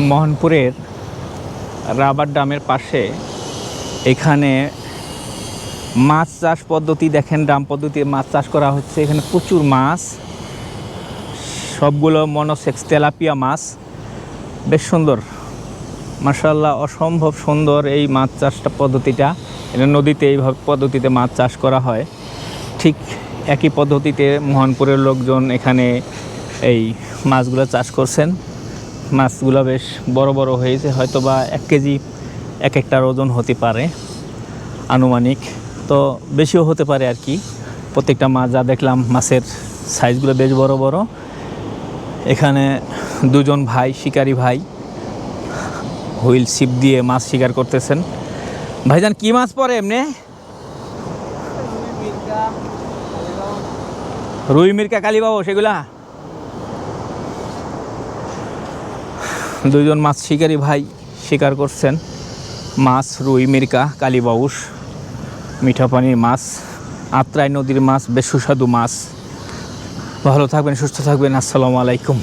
মোহনপুরের rubber ড্যামের পাশে এখানে মাছ চাষ পদ্ধতি দেখেন, ড্রাম পদ্ধতিতে মাছ চাষ করা হচ্ছে। এখানে প্রচুর মাছ, সবগুলো মনোসেক্স তেলাপিয়া মাছ, বেশ সুন্দর, মাশাআল্লাহ, অসম্ভব সুন্দর এই মাছ চাষটা পদ্ধতিটা। এটা নদীতে এইভাবে পদ্ধতিতে মাছ চাষ করা হয়। ঠিক একই পদ্ধতিতে মোহনপুরের লোকজন এখানে এই মাছগুলো চাষ করছেন। মাছগুলো বেশ বড় বড় হয়েছে, হয়তো বা 1 কেজি এক একটার ওজন হতে পারে আনুমানিক, তো বেশিও হতে পারে আর কি। প্রত্যেকটা মাছ যা দেখলাম মাছের সাইজগুলো বেশ বড় বড়। এখানে দুজন ভাই, শিকারী ভাই, হুইল ছিপ দিয়ে মাছ শিকার করতেছেন। ভাইজান কি মাছ পড়ে এমনি? রুই, মিরকা, কালীবাবু, সেগুলা দুইজন মাছ শিকারী ভাই শিকার করছেন মাছ, রুই, মিরকা, কালীবাউস, মিঠা পানির মাছ, আত্রাই নদীর মাছ, বেশ সুস্বাদু মাছ। ভালো থাকবেন, সুস্থ থাকবেন। আসসালামু আলাইকুম।